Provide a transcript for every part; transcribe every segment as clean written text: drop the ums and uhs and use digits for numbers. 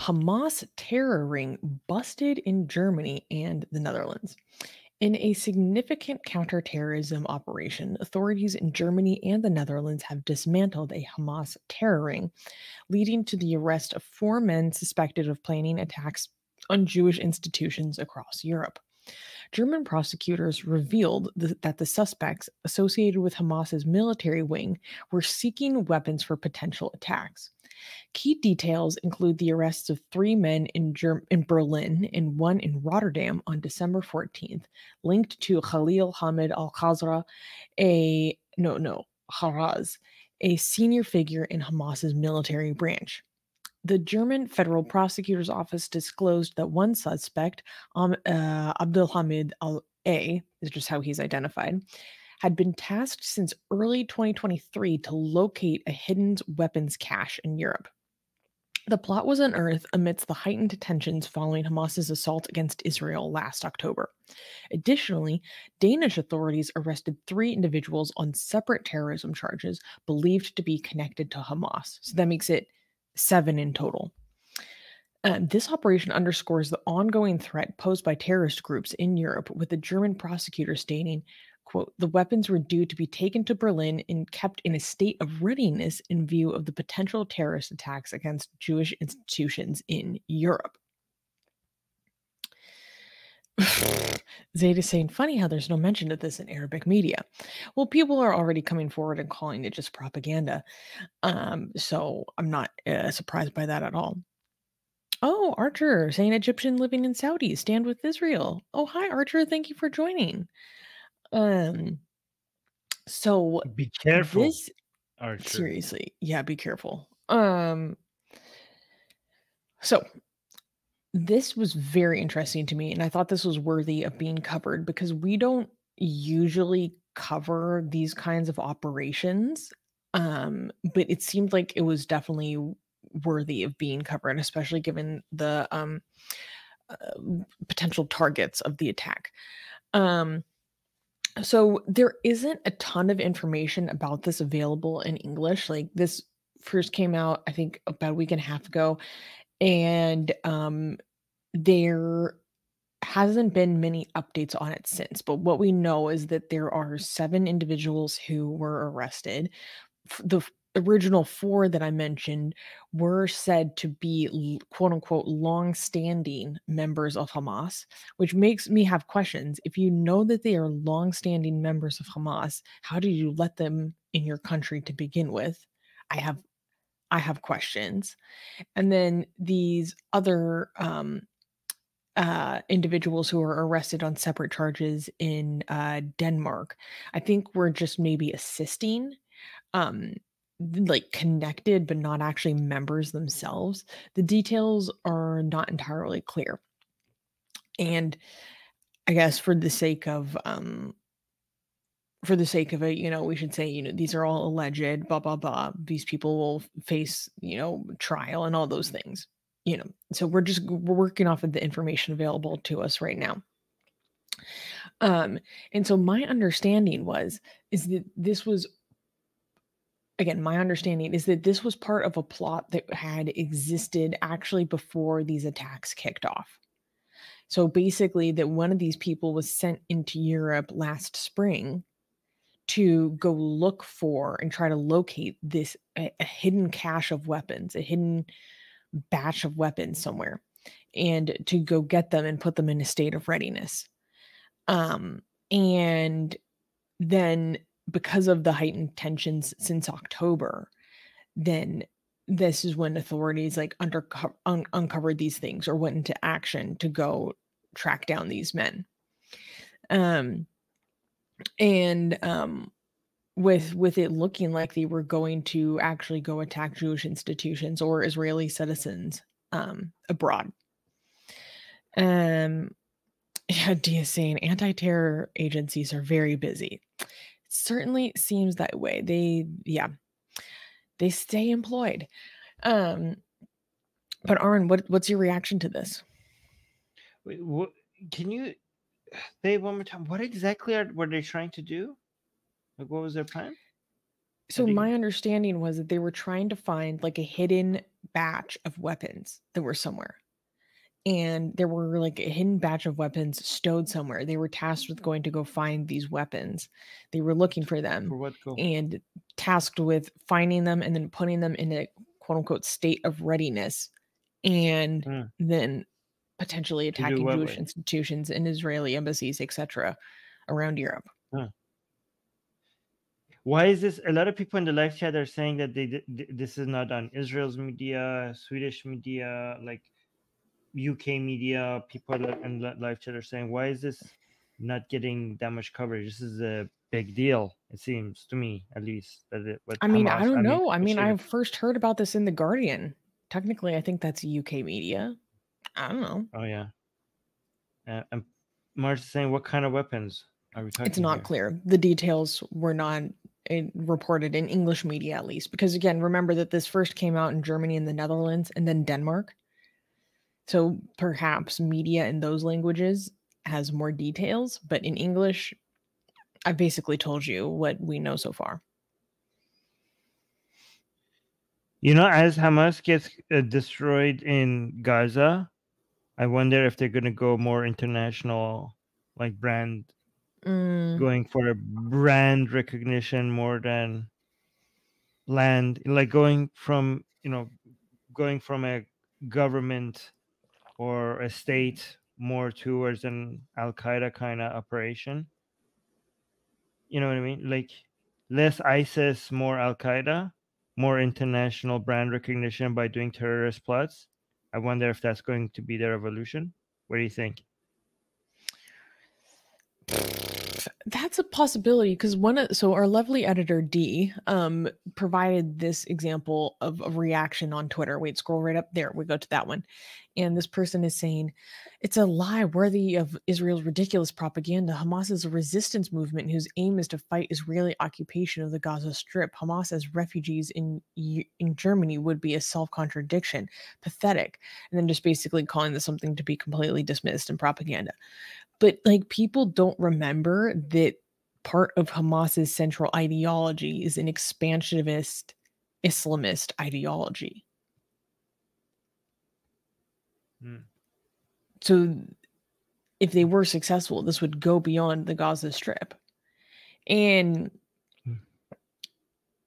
Hamas terror ring busted in Germany and the Netherlands. In a significant counterterrorism operation, authorities in Germany and the Netherlands have dismantled a Hamas terror ring, leading to the arrest of four men suspected of planning attacks on Jewish institutions across Europe. German prosecutors revealed that the suspects associated with Hamas's military wing were seeking weapons for potential attacks. Key details include the arrests of three men in Berlin and one in Rotterdam on December 14th, linked to Khalil Hamed Al a Kharraz, a senior figure in Hamas's military branch. The German Federal Prosecutor's Office disclosed that one suspect, Abdelhamid Al A, is just how he's identified, had been tasked since early 2023 to locate a hidden weapons cache in Europe. The plot was unearthed amidst the heightened tensions following Hamas's assault against Israel last October. Additionally, Danish authorities arrested three individuals on separate terrorism charges believed to be connected to Hamas. So that makes it seven in total. This operation underscores the ongoing threat posed by terrorist groups in Europe, with the German prosecutor stating, quote, the weapons were due to be taken to Berlin and kept in a state of readiness in view of the potential terrorist attacks against Jewish institutions in Europe. Zayd is saying, funny how there's no mention of this in Arabic media. Well, people are already coming forward and calling it just propaganda. So I'm not surprised by that at all. Oh, Archer saying Egyptian living in Saudi stand with Israel. Oh, hi, Archer. Thank you for joining. So Be careful, this Archer. seriously, yeah, be careful. So this was very interesting to me, and I thought this was worthy of being covered because we don't usually cover these kinds of operations. But it seemed like it was definitely worthy of being covered, especially given the uh, potential targets of the attack. So there isn't a ton of information about this available in English. Like this first came out, I think, about a week and a half ago, and there hasn't been many updates on it since. But what we know is that there are seven individuals who were arrested. The original four that I mentioned were said to be quote unquote long-standing members of Hamas, which makes me have questions. If you know that they are long-standing members of Hamas, how did you let them in your country to begin with? I have questions. And then these other individuals who were arrested on separate charges in Denmark, I think were just maybe assisting. Um, like connected but not actually members themselves. The details are not entirely clear. And I guess for the sake of it, we should say, these are all alleged, blah blah blah. These people will face, trial and all those things. So we're working off of the information available to us right now. And so my understanding is that this was again, my understanding is that this was part of a plot that had existed actually before these attacks kicked off. So basically, that one of these people was sent into Europe last spring to go look for and try to locate a hidden cache of weapons, a hidden batch of weapons somewhere, and to go get them and put them in a state of readiness. And then because of the heightened tensions since October, then this is when authorities like uncovered these things or went into action to go track down these men. With it looking like they were going to actually go attack Jewish institutions or Israeli citizens abroad. Yeah, Dia saying anti-terror agencies are very busy. It certainly seems that way. They stay employed. But Aaron, what's your reaction to this? Wait, what? Can you say one more time? What exactly were they trying to do? Like, what was their plan? I So think. my understanding was that they were trying to find like a hidden batch of weapons that were somewhere. And there were like a hidden batch of weapons stowed somewhere. They were tasked with going to go find these weapons. They were looking for them For what go? and tasked with finding them and then putting them in a quote unquote state of readiness and Hmm. then potentially To do attacking what Jewish way? institutions and Israeli embassies, etc., around Europe. Huh. Why is this? A lot of people in the live chat are saying that this is not on Israel's media, Swedish media, like UK media. People in live chat are saying, why is this not getting that much coverage? This is a big deal. It seems to me, at least, that with I mean, I Hamas. don't I mean, know. I mean, especially I with. first heard about this in The Guardian. Technically, I think that's UK media. I don't know. Oh yeah, and Marge is saying, what kind of weapons are we It's talking not here? clear. The details were not reported in English media, at least, because again, remember that this first came out in Germany and the Netherlands and then Denmark. So perhaps media in those languages has more details, but in English, I've basically told you what we know so far. As Hamas gets destroyed in Gaza, I wonder if they're going to go more international, like Mm, going for a brand recognition more than land, like going from a government or a state more towards an Al Qaeda kind of operation. You know what I mean? Like less ISIS, more Al Qaeda, more international brand recognition by doing terrorist plots. I wonder if that's going to be their evolution. What do you think? that's a possibility because so our lovely editor D provided this example of a reaction on Twitter. Wait, scroll right up there. We go to that one. And this person is saying, it's a lie worthy of Israel's ridiculous propaganda. Hamas is a resistance movement whose aim is to fight Israeli occupation of the Gaza Strip. Hamas as refugees in Germany would be a self-contradiction. Pathetic. And then just basically calling this something to be completely dismissed and propaganda. But, like, people don't remember that part of Hamas's central ideology is an expansionist Islamist ideology. Hmm. So if they were successful, this would go beyond the Gaza Strip. And Hmm.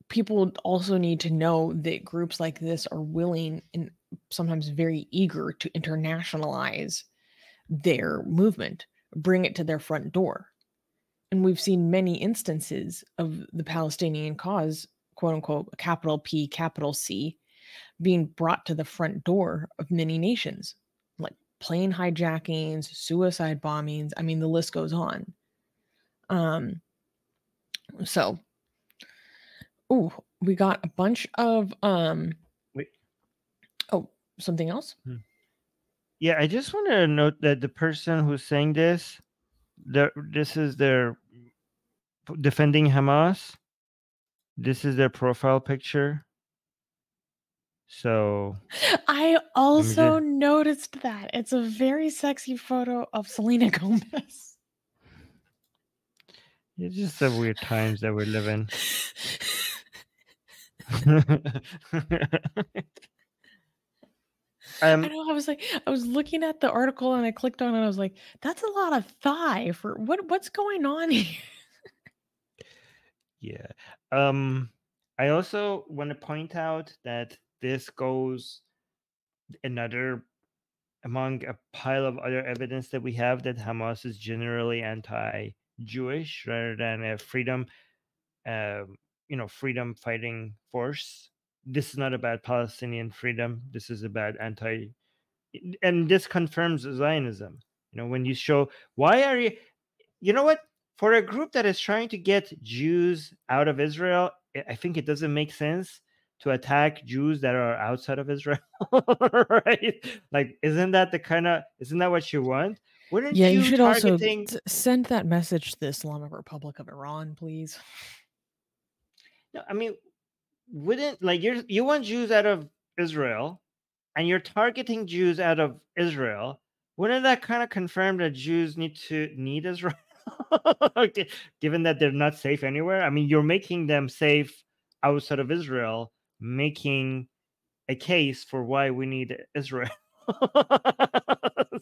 people also need to know that groups like this are willing and sometimes very eager to internationalize their movement, bring it to their front door. And we've seen many instances of the Palestinian cause, quote unquote, capital P, capital C, being brought to the front door of many nations, like plane hijackings, suicide bombings. I mean, the list goes on. Um, so, ooh, we got a bunch of Wait. oh, something else. Hmm. Yeah, I just want to note that the person who's saying this is their defending Hamas. This is their profile picture. So I let me also just. noticed that. It's a very sexy photo of Selena Gomez. It's just the weird times that we live in. I know. I was looking at the article and I clicked on it. And I was like, that's a lot of thigh for what's going on here? Yeah. I also want to point out that this goes another among a pile of other evidence that we have that Hamas is generally anti-Jewish rather than a freedom fighting force. This is not about Palestinian freedom. This is about and this confirms Zionism. When you show why are you know what? For a group that is trying to get Jews out of Israel, I think it doesn't make sense to attack Jews that are outside of Israel, right? Like, isn't that what you want? Yeah, Wouldn't you you should also targeting? send that message to the Islamic Republic of Iran, please. No, I mean, wouldn't like you want Jews out of Israel, and you're targeting Jews out of Israel? Wouldn't that kind of confirm that Jews need Israel? Okay, given that they're not safe anywhere. I mean, you're making them safe outside of Israel making a case for why we need Israel.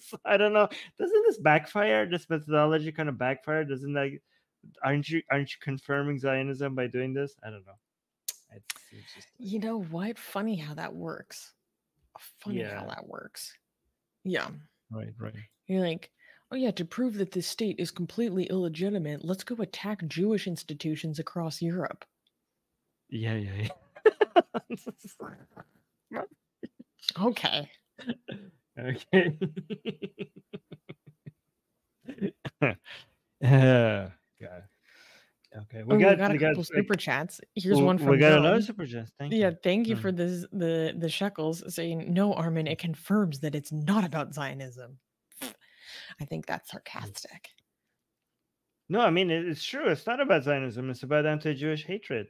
So, I don't know. Doesn't this backfire? This methodology kind of backfire? Doesn't that? Aren't you confirming Zionism by doing this? I don't know. It's just like, You know what? Funny how that works. Funny how yeah, that works. Yeah. right, right. You're like, oh yeah, to prove that this state is completely illegitimate, let's go attack Jewish institutions across Europe. Yeah, yeah, yeah. Okay. Okay. God. Okay, Oh, we got a couple super like chats. Here's one we from got another John. super chat. Thank Yeah, you. thank you Mm. for this the shekels saying no, Armin, it confirms that it's not about Zionism. I think that's sarcastic. No, I mean it's true. It's not about Zionism. It's about anti-Jewish hatred.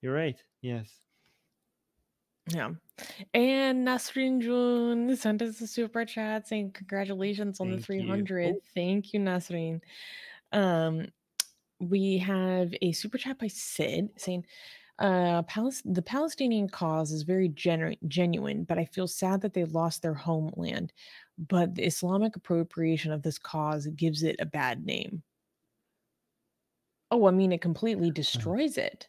You're right. Yes. Yeah. And Nasrin Jun sent us a super chat saying congratulations on the Thank you. 300. Oh, Thank you, Nasrin. Um, we have a super chat by Sid saying, the Palestinian cause is very genuine, but I feel sad that they lost their homeland. But the Islamic appropriation of this cause gives it a bad name. Oh, I mean, it completely destroys it.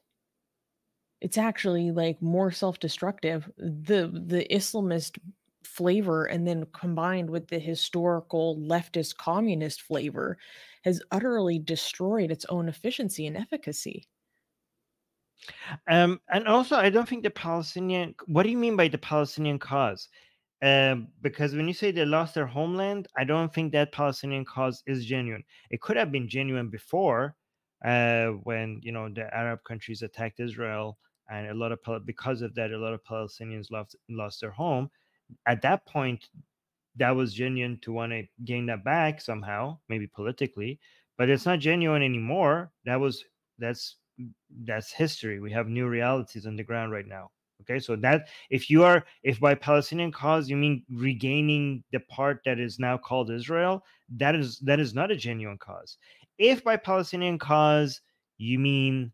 It's actually like more self-destructive. The Islamist flavor and then combined with the historical leftist communist flavor has utterly destroyed its own efficiency and efficacy. and also I don't think the Palestinian. What do you mean by the Palestinian cause? Because when you say they lost their homeland, I don't think that Palestinian cause is genuine. It could have been genuine before, when the Arab countries attacked Israel, and because of that, a lot of Palestinians lost their home. At that point, that was genuine to want to gain that back somehow, maybe politically, but it's not genuine anymore. That's history. We have new realities on the ground right now. Okay, so that if by Palestinian cause you mean regaining the part that is now called Israel, that is not a genuine cause. If by Palestinian cause you mean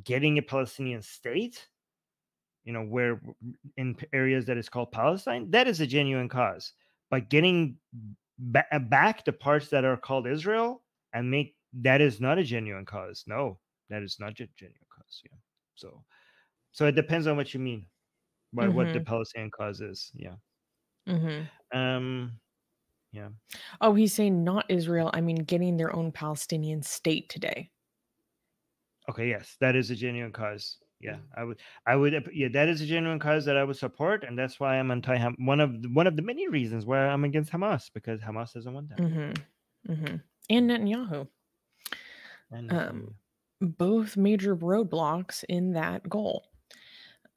getting a Palestinian state, where in areas that is called Palestine, that is a genuine cause. But getting back the parts that are called Israel and make that is not a genuine cause. No, that is not a genuine cause. Yeah. So it depends on what you mean by what the Mhm. Palestinian cause is. Yeah. Mhm. Um. Yeah. Oh, he's saying not Israel. I mean, getting their own Palestinian state today. Okay. Yes, that is a genuine cause. Yeah, I would. Yeah, that is a genuine cause that I would support, and that's why I'm anti. One of the many reasons why I'm against Hamas, because Hamas doesn't want that. Mhm. Mhm. And Netanyahu. And Um, Netanyahu. both major roadblocks in that goal.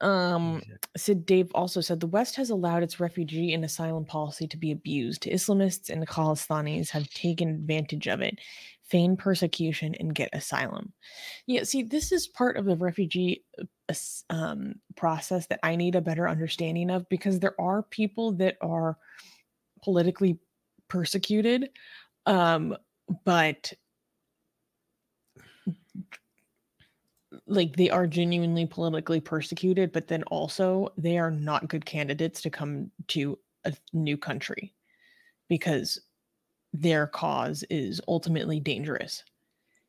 Exactly. Sid Dave also said the West has allowed its refugee and asylum policy to be abused. Islamists and Khalistanis have taken advantage of it, feign persecution, and get asylum. Yeah, see, this is part of the refugee process that I need a better understanding of because there are people that are politically persecuted, but like they are genuinely politically persecuted, but then also they are not good candidates to come to a new country because their cause is ultimately dangerous.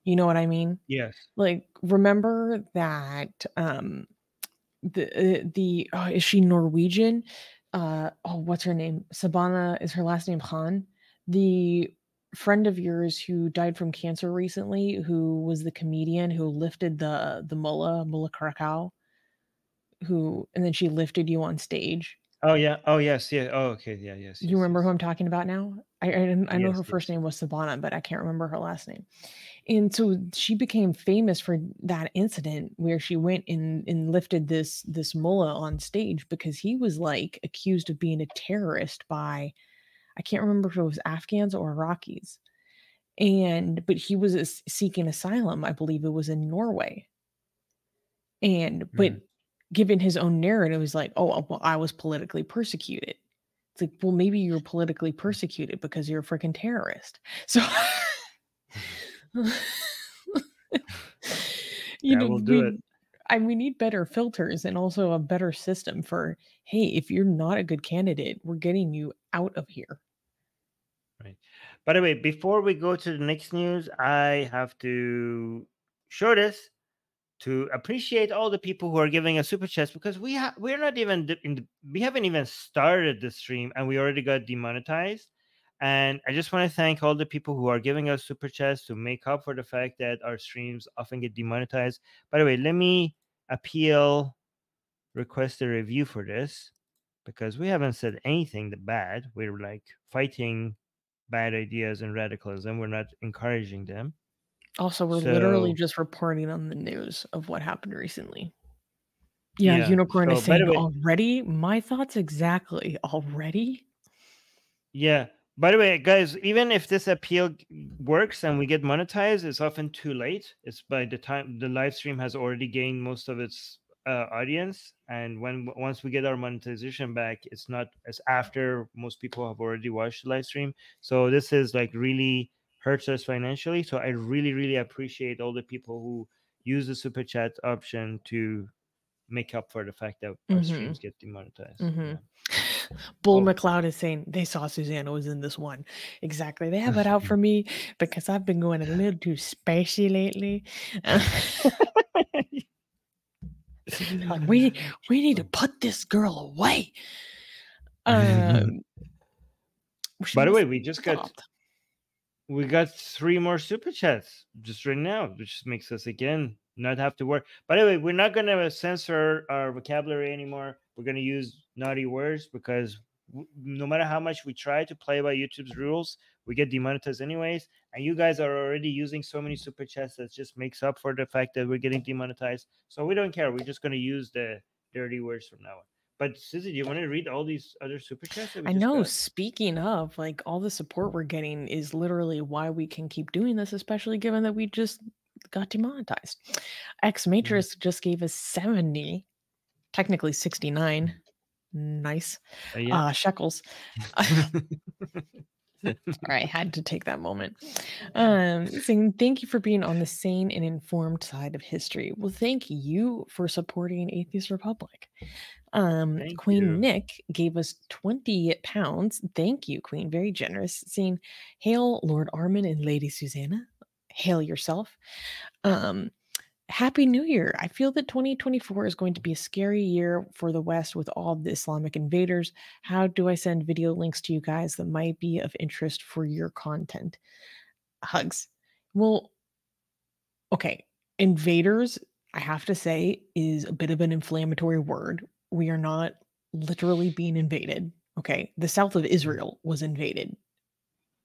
You know what I mean? Yes. Like remember that is she Norwegian? What's her name? Sabana is her last name Khan. The friend of yours who died from cancer recently, who was the comedian who lifted the Mullah Krakow, who and then she lifted you on stage. Oh yeah. Oh yes. Yeah. Oh okay. Yeah. Yes. You Yes. remember who Yes. I'm talking about now? I know Yes. her first Yes. name was Sabana, but I can't remember her last name. And so she became famous for that incident where she went and lifted this mullah on stage because he was like accused of being a terrorist by I can't remember if it was Afghans or Iraqis. But he was seeking asylum. I believe it was in Norway. But Mm. given his own narrative, it was like, oh, well, I was politically persecuted. It's like, well, maybe you're politically persecuted because you're a freaking terrorist. So, you That know, will do it. we need better filters and also a better system for, hey, if you're not a good candidate, we're getting you out of here. Right. By the way, before we go to the next news, I have to show this to appreciate all the people who are giving us super chats, because we're not even we haven't even started the stream and we already got demonetized. And I just want to thank all the people who are giving us super chats to make up for the fact that our streams often get demonetized. By the way, let me request a review for this, because we haven't said anything bad. We're like fighting bad ideas and radicalism. We're not encouraging them. Also, we're literally So just reporting on the news of what happened recently. Yeah, yeah. Unicorn So is by the saying way, already. My thoughts exactly. Already? yeah. By the way, guys, even if this appeal works and we get monetized, it's often too late. It's by the time the live stream has already gained most of its audience, and once we get our monetization back, it's not as after most people have already watched the live stream. So this is like really hurts us financially. So I really, really appreciate all the people who use the super chat option to make up for the fact that our Mm-hmm. streams get demonetized. Mm-hmm. Yeah. Bull Oh. McLeod is saying they saw Susanna was in this one. Exactly. They have it out for me because I've been going a little too spacey lately. Like, we need to put this girl away. She By the way, must we be just got stopped. 3 more super chats just right now, which makes us again not have to work. By the way, we're not going to censor our vocabulary anymore. We're going to use naughty words because no matter how much we try to play by YouTube's rules, we get demonetized anyways. And you guys are already using so many super chats that just makes up for the fact that we're getting demonetized. So we don't care. We're just going to use the dirty words from now on. But Susie, do you want to read all these other super chats that we I just know. got? Speaking of, like, all the support we're getting is literally why we can keep doing this, especially given that we just got demonetized. X Matrix just gave us 70, technically 69. Nice. Yeah. Shekels. Sorry, I had to take that moment. Saying thank you for being on the sane and informed side of history. Well, thank you for supporting Atheist Republic. Thank Queen you. Nick gave us 20 pounds. Thank you, Queen. Very generous. Saying, hail Lord Armin and Lady Susanna. Hail yourself. Um, Happy New Year. I feel that 2024 is going to be a scary year for the West with all the Islamic invaders. How do I send video links to you guys that might be of interest for your content? Hugs. Well, okay. Invaders, I have to say, is a bit of an inflammatory word. We are not literally being invaded. Okay. The south of Israel was invaded.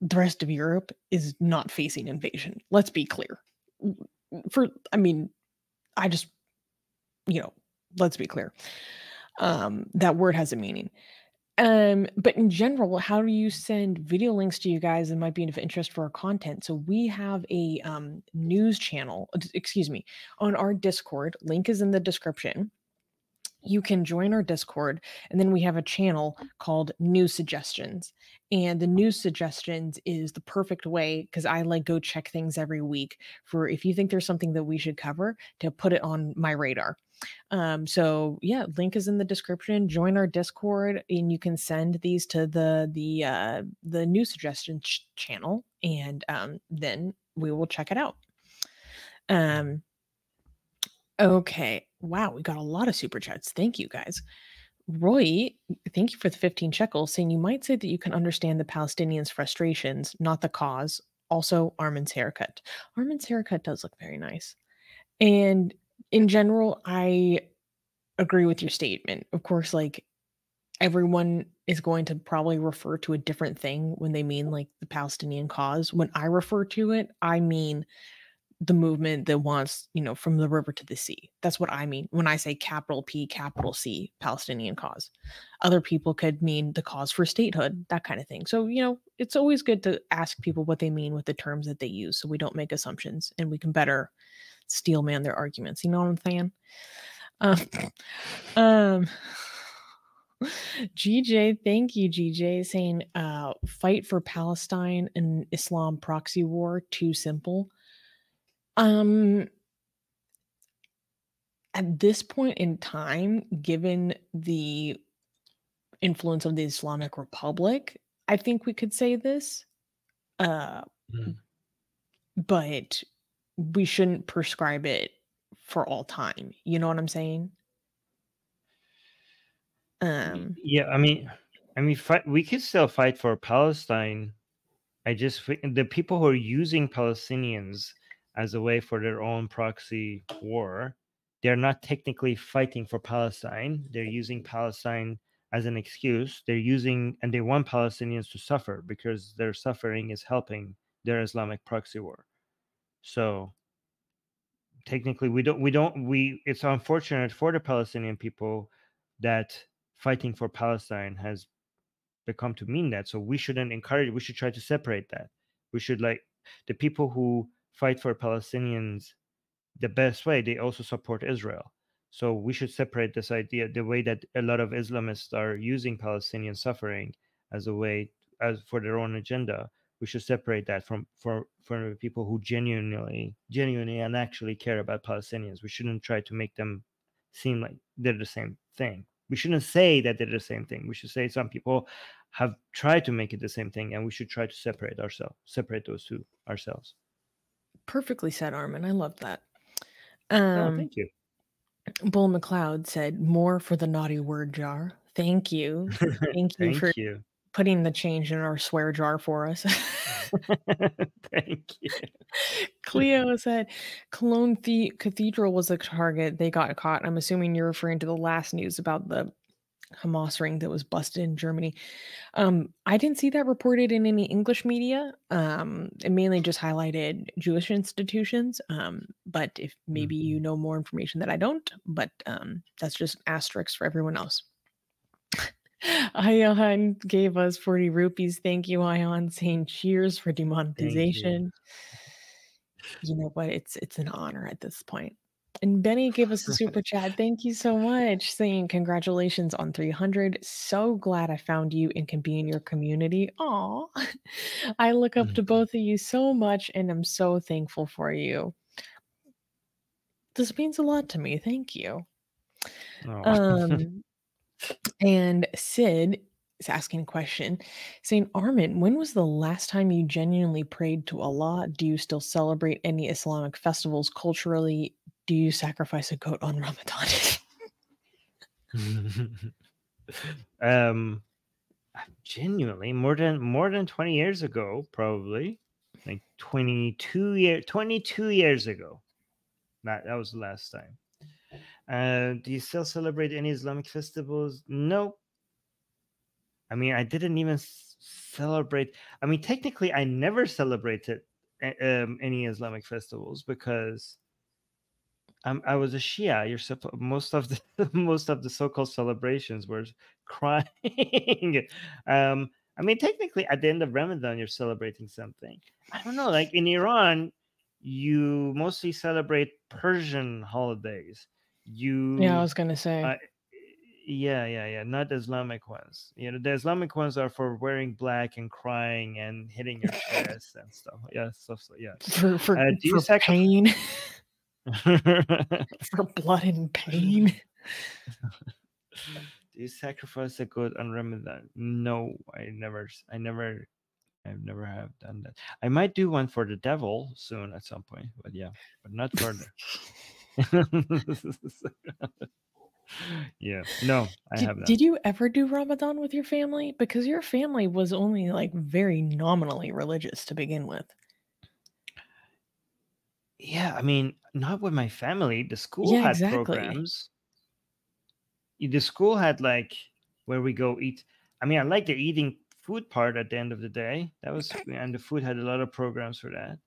The rest of Europe is not facing invasion. Let's be clear. I mean, I just, let's be clear. That word has a meaning. But in general, how do you send video links to you guys that might be of interest for our content? So we have a news channel, excuse me, on our Discord. Link is in the description. You can join our Discord, and then we have a channel called News Suggestions. And the news suggestions is the perfect way because I like go check things every week for if you think there's something that we should cover to put it on my radar. So yeah, link is in the description. Join our Discord, and you can send these to the news suggestions channel, and then we will check it out. Okay. Wow, we got a lot of super chats. Thank you guys. Roy, thank you for the 15 shekels, saying you might say that you can understand the Palestinians' frustrations, not the cause. Also, Armin's haircut. Armin's haircut does look very nice. And in general, I agree with your statement. Of course, like everyone is going to probably refer to a different thing when they mean like the Palestinian cause. When I refer to it, I mean the movement that wants, from the river to the sea. That's what I mean when I say capital P, capital C, Palestinian cause. Other people could mean the cause for statehood, that kind of thing. So, it's always good to ask people what they mean with the terms that they use so we don't make assumptions and we can better steel man their arguments. You know what I'm saying? Um, GJ, thank you, GJ, saying fight for Palestine and Islam proxy war, too simple. Um, At this point in time, given the influence of the Islamic Republic, I think we could say this, uh, Mm. but we shouldn't prescribe it for all time. You know what I'm saying? Um, Yeah, fight, we could still fight for Palestine. The people who are using Palestinians as a way for their own proxy war, they're not technically fighting for Palestine. They're using Palestine as an excuse. And they want Palestinians to suffer because their suffering is helping their Islamic proxy war. So technically, we it's unfortunate for the Palestinian people that fighting for Palestine has become to mean that. So we shouldn't encourage, we should try to separate that. We should, like, the people who fight for Palestinians the best way, they also support Israel. So we should separate this idea, the way that a lot of Islamists are using Palestinian suffering as a way, as for their own agenda. We should separate that from the people who genuinely and actually care about Palestinians. We shouldn't try to make them seem like they're the same thing. We shouldn't say that they're the same thing. We should say some people have tried to make it the same thing, and we should try to separate those two ourselves. Perfectly said, Armin. I love that. Oh, Um, thank you. Bull McLeod said, "More for the naughty word jar." Thank you. Thank you for Thank you. putting the change in our swear jar for us. Thank you. Cleo said, "Cologne Cathedral was a target. They got caught." I'm assuming you're referring to the last news about the Hamas ring that was busted in Germany. I didn't see that reported in any English media. It mainly just highlighted Jewish institutions. But if maybe you Mhm. know more information that I don't, but that's just asterisks for everyone else. Ayan gave us 40 rupees. Thank you, Ayan, saying cheers for Thank you. demonetization. You know what? It's an honor at this point. And Benny gave us a super chat. Thank you so much, saying congratulations on 300. So glad I found you and can be in your community. Aw. I look up to Mhm. both of you so much and I'm so thankful for you. This means a lot to me. Thank you. Oh. Um, and Sid is asking a question saying, Armin, when was the last time you genuinely prayed to Allah? Do you still celebrate any Islamic festivals culturally? Do you sacrifice a goat on Ramadan? um, Genuinely, more than 20 years ago, probably, like 22 years ago. That was the last time. Do you still celebrate any Islamic festivals? No. I mean, I didn't even celebrate. I mean, technically, I never celebrated any Islamic festivals because I was a Shia. Most of the most of the so-called celebrations were crying. I mean, technically, at the end of Ramadan, you're celebrating something. I don't know. Like in Iran, you mostly celebrate Persian holidays. Yeah, I You was gonna say. uh, yeah, not the Islamic ones. The Islamic ones are for wearing black and crying and hitting your chest and stuff. Yeah, stuff. So yeah. For for Do you for sacrifice? pain, for blood and pain. Do you sacrifice a goat on Ramadan? No, I've never have done that. I might do one for the devil soon at some point, but yeah, but not further. Yeah, no, I have not. Did you ever do Ramadan with your family? Because your family was only, like, very nominally religious to begin with. Yeah, I mean, not with my family. The school Yeah, had exactly. programs. The school had, like, where we go eat. I mean, I like the eating food part at the end of the day. And the food had a lot of programs for that.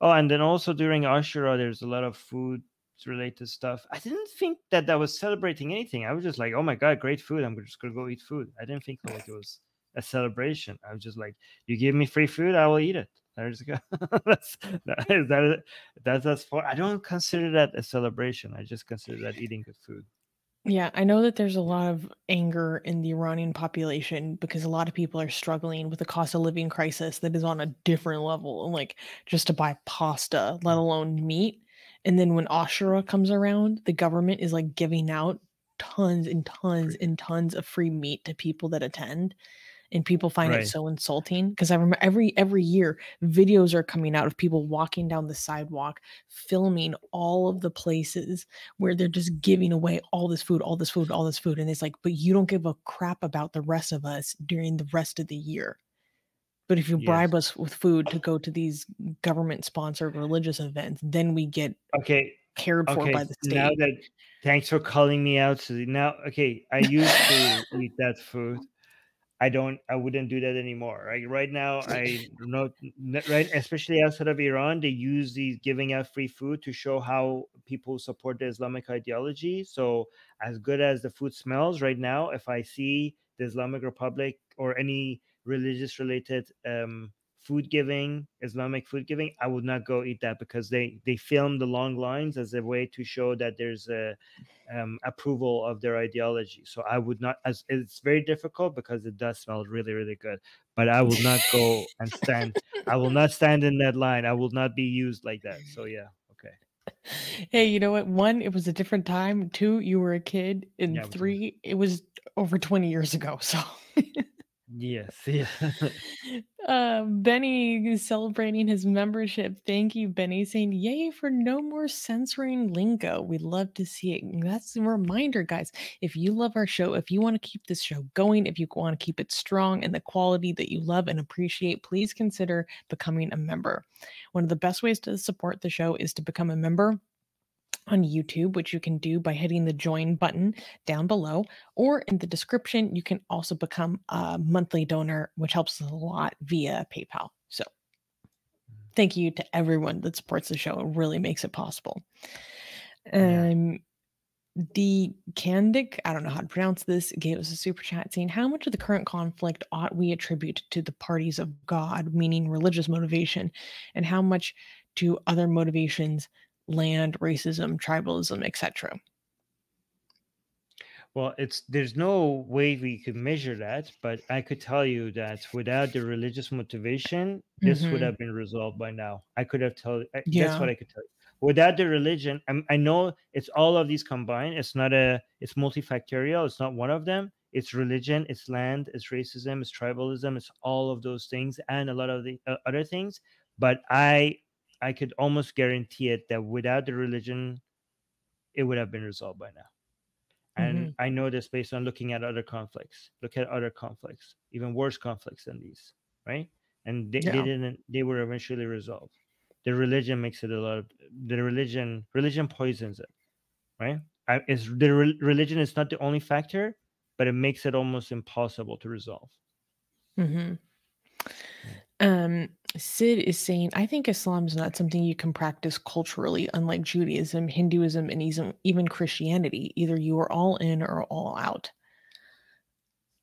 Oh, and then also during Ashura, there's a lot of food related stuff. I didn't think that was celebrating anything. I was just like, oh my God, great food. I'm just going to go eat food. I didn't think like it was a celebration. I was just like, you give me free food, I will eat it. There's go. That's as far. I don't consider that a celebration. I just consider that eating good food. Yeah, I know that there's a lot of anger in the Iranian population because a lot of people are struggling with the cost of living crisis that is on a different level, like, just to buy pasta, let alone meat. And then when Ashura comes around, the government is like giving out tons and tons Free. and tons of free meat to people that attend, and people find it Right. so insulting because I remember every year videos are coming out of people walking down the sidewalk filming all of the places where they're just giving away all this food, all this food, all this food, and it's like, but you don't give a crap about the rest of us during the rest of the year. But if you Yes. bribe us with food to go to these government sponsored religious events, then we get Okay. cared for Okay. by the Now state. that thanks for calling me out, Susie. Now, okay, I used to eat that food. I wouldn't do that anymore. Right now, I know, right, especially outside of Iran, they use these giving out free food to show how people support the Islamic ideology. So as good as the food smells right now, if I see the Islamic Republic or any religious related food giving, Islamic food giving, I would not go eat that because they film the long lines as a way to show that there's a approval of their ideology. So I would not, as it's very difficult because it does smell really, really good. But I will not go and stand. I will not stand in that line. I will not be used like that. So yeah, okay, Hey, you know what? One, it was a different time. Two, you were a kid. And yeah, but just three, it was over 20 years ago. So yes, yeah, Benny is celebrating his membership. Thank you, Benny, saying, yay for no more censoring lingo. We'd love to see it. And that's a reminder, guys. If you love our show, if you want to keep this show going, if you want to keep it strong and the quality that you love and appreciate, please consider becoming a member. One of the best ways to support the show is to become a member on YouTube, which you can do by hitting the join button down below, or in the description, you can also become a monthly donor, which helps us a lot via PayPal. So, thank you to everyone that supports the show. It really makes it possible. yeah. Um, the Candic, I don't know how to pronounce this, gave us a super chat saying, how much of the current conflict ought we attribute to the parties of God, meaning religious motivation, and how much to other motivations, land, racism, tribalism, etc.? Well, there's no way we could measure that, but I could tell you that without the religious motivation, this would Mhm. have been resolved by now. I could have told. That's Yeah. what I could tell you. Without the religion, I know it's all of these combined. It's not a. It's multifactorial. It's not one of them. It's religion. It's land. It's racism. It's tribalism. It's all of those things and a lot of the other things. But I could almost guarantee it that without the religion, it would have been resolved by now. And Mhm. I know this based on looking at other conflicts. Look at other conflicts, even worse conflicts than these, right? And they Yeah. didn't. They were eventually resolved. The religion makes it a lot. The religion poisons it, right? Is the religion is not the only factor, but it makes it almost impossible to resolve. Mhm. Yeah. Sid is saying, I think Islam is not something you can practice culturally, unlike Judaism, Hinduism, and even Christianity. Either you are all in or all out.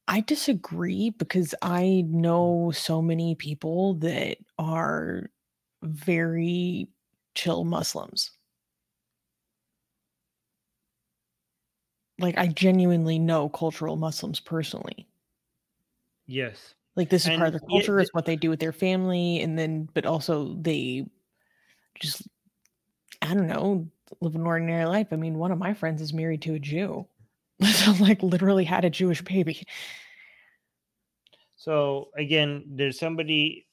I disagree because I know so many people that are very chill Muslims. Like, I genuinely know cultural Muslims personally. Yes, Like, this is part of and their yeah, culture, it's what they do with their family, and then but also they just, I don't know, live an ordinary life. I mean, one of my friends is married to a Jew. So, like, literally had a Jewish baby. so again, there's somebody.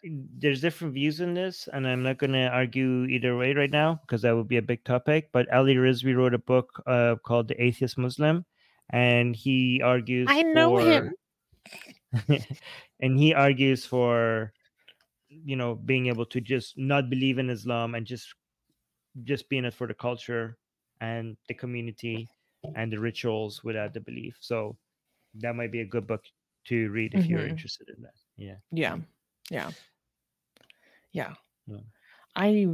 There's different views in this, and I'm not going to argue either way right now because that would be a big topic. But Ali Rizvi wrote a book called "The Atheist Muslim," and he argues I know for, him. and he argues for, being able to just not believe in Islam and just be in it for the culture and the community and the rituals without the belief. So that might be a good book to read if you're Mhm. interested in that. Yeah. Yeah. Yeah. Yeah. Yeah. I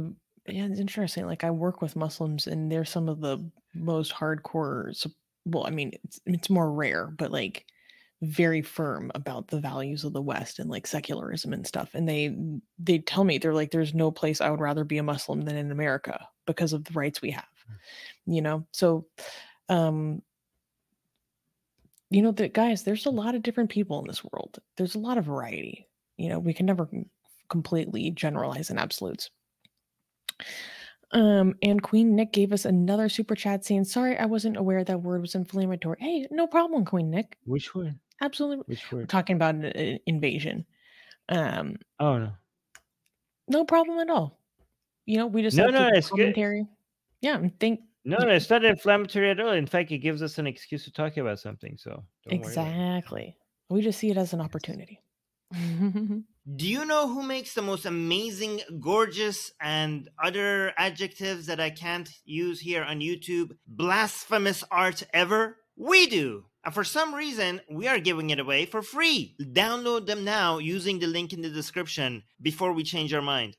yeah, it's interesting. Like, I work with Muslims, and they're some of the most hardcore well, I mean, it's more rare, but, like, very firm about the values of the West and, like, secularism and stuff, and they tell me, they're like, "There's no place I would rather be a Muslim than in America because of the rights we have," you know? So, um, the guys, there's a lot of different people in this world. There's a lot of variety. We can never completely generalize in absolutes. And Queen Nick gave us another super chat saying, "Sorry, I wasn't aware that word was inflammatory." Hey, no problem, Queen Nick. Which word? Absolutely. Which We're word? talking about an invasion. Um, Oh no. no problem at all. We just No, like to no, give it's good. commentary. Yeah, and think No, no, it's not inflammatory at all. In fact, it gives us an excuse to talk about something. So don't worry about it. exactly. We just see it as an Yes. opportunity. Do you know who makes the most amazing, gorgeous, and other adjectives that I can't use here on YouTube, blasphemous art ever? We do! And for some reason, we are giving it away for free. Download them now using the link in the description before we change our mind.